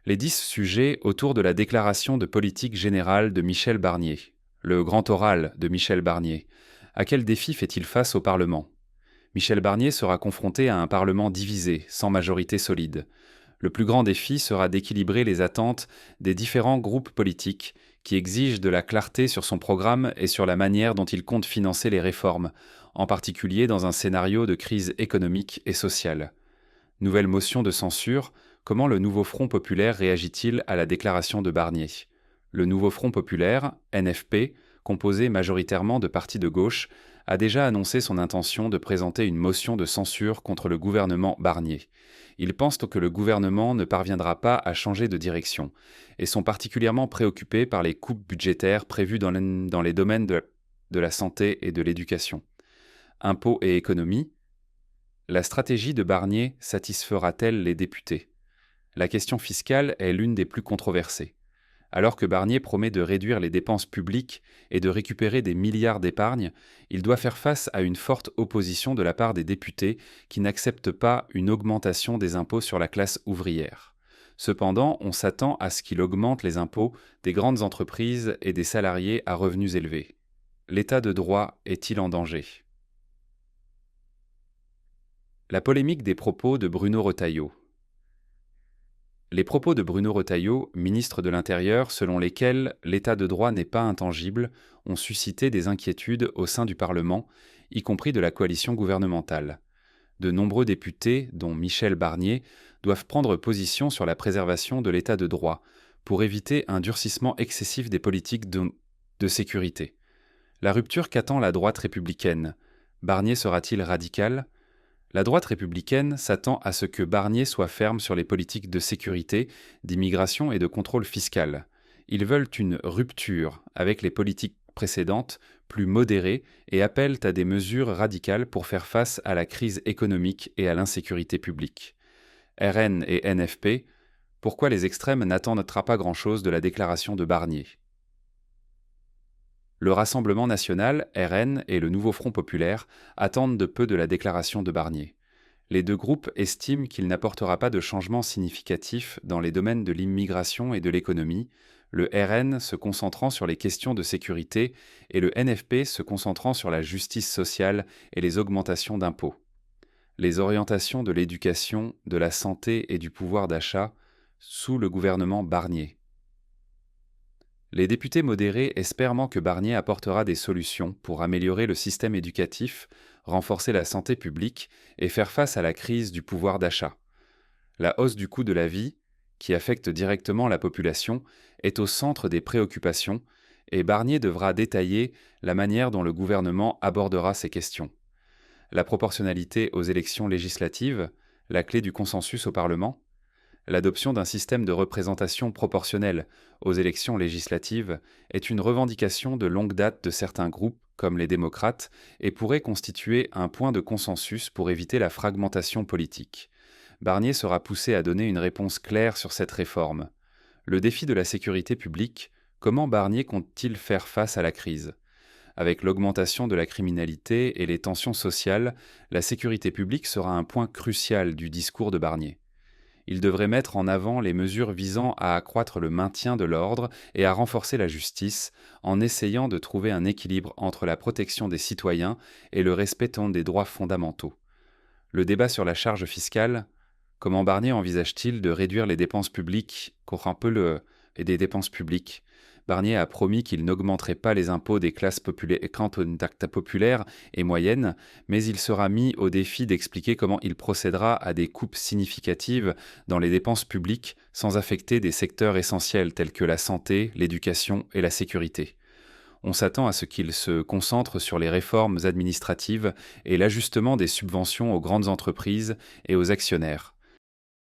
Les 10 sujets autour de la déclaration de politique générale de Michel Barnier. Le grand oral de Michel Barnier. À quel défi fait-il face au Parlement? Michel Barnier sera confronté à un Parlement divisé, sans majorité solide. Le plus grand défi sera d'équilibrer les attentes des différents groupes politiques qui exigent de la clarté sur son programme et sur la manière dont il compte financer les réformes, en particulier dans un scénario de crise économique et sociale. Nouvelle motion de censure, comment le nouveau Front populaire réagit-il à la déclaration de Barnier? Le nouveau Front populaire, NFP, composé majoritairement de partis de gauche, a déjà annoncé son intention de présenter une motion de censure contre le gouvernement Barnier. Ils pensent que le gouvernement ne parviendra pas à changer de direction et sont particulièrement préoccupés par les coupes budgétaires prévues dans les domaines de la santé et de l'éducation. Impôts et économie. La stratégie de Barnier satisfera-t-elle les députés? La question fiscale est l'une des plus controversées. Alors que Barnier promet de réduire les dépenses publiques et de récupérer des milliards d'épargne, il doit faire face à une forte opposition de la part des députés qui n'acceptent pas une augmentation des impôts sur la classe ouvrière. Cependant, on s'attend à ce qu'il augmente les impôts des grandes entreprises et des salariés à revenus élevés. L'état de droit est-il en danger? La polémique des propos de Bruno Retailleau. Les propos de Bruno Retailleau, ministre de l'Intérieur, selon lesquels l'état de droit n'est pas intangible, ont suscité des inquiétudes au sein du Parlement, y compris de la coalition gouvernementale. De nombreux députés, dont Michel Barnier, doivent prendre position sur la préservation de l'état de droit, pour éviter un durcissement excessif des politiques de sécurité. La rupture qu'attend la droite républicaine. Barnier sera-t-il radical? La droite républicaine s'attend à ce que Barnier soit ferme sur les politiques de sécurité, d'immigration et de contrôle fiscal. Ils veulent une rupture avec les politiques précédentes, plus modérées, et appellent à des mesures radicales pour faire face à la crise économique et à l'insécurité publique. RN et NFP, pourquoi les extrêmes n'attendent pas grand-chose de la déclaration de Barnier? Le Rassemblement national, RN, et le Nouveau Front populaire attendent de peu de la déclaration de Barnier. Les deux groupes estiment qu'il n'apportera pas de changement significatif dans les domaines de l'immigration et de l'économie, le RN se concentrant sur les questions de sécurité et le NFP se concentrant sur la justice sociale et les augmentations d'impôts. Les orientations de l'éducation, de la santé et du pouvoir d'achat sous le gouvernement Barnier. Les députés modérés espèrent que Barnier apportera des solutions pour améliorer le système éducatif, renforcer la santé publique et faire face à la crise du pouvoir d'achat. La hausse du coût de la vie, qui affecte directement la population, est au centre des préoccupations et Barnier devra détailler la manière dont le gouvernement abordera ces questions. La proportionnalité aux élections législatives, la clé du consensus au Parlement. L'adoption d'un système de représentation proportionnelle aux élections législatives est une revendication de longue date de certains groupes, comme les démocrates, et pourrait constituer un point de consensus pour éviter la fragmentation politique. Barnier sera poussé à donner une réponse claire sur cette réforme. Le défi de la sécurité publique, comment Barnier compte-t-il faire face à la crise? Avec l'augmentation de la criminalité et les tensions sociales, la sécurité publique sera un point crucial du discours de Barnier. Il devrait mettre en avant les mesures visant à accroître le maintien de l'ordre et à renforcer la justice, en essayant de trouver un équilibre entre la protection des citoyens et le respect des droits fondamentaux. Le débat sur la charge fiscale, comment Barnier envisage-t-il de réduire les dépenses publiques, et des dépenses publiques? Barnier a promis qu'il n'augmenterait pas les impôts des classes populaires et moyennes, mais il sera mis au défi d'expliquer comment il procédera à des coupes significatives dans les dépenses publiques sans affecter des secteurs essentiels tels que la santé, l'éducation et la sécurité. On s'attend à ce qu'il se concentre sur les réformes administratives et l'ajustement des subventions aux grandes entreprises et aux actionnaires.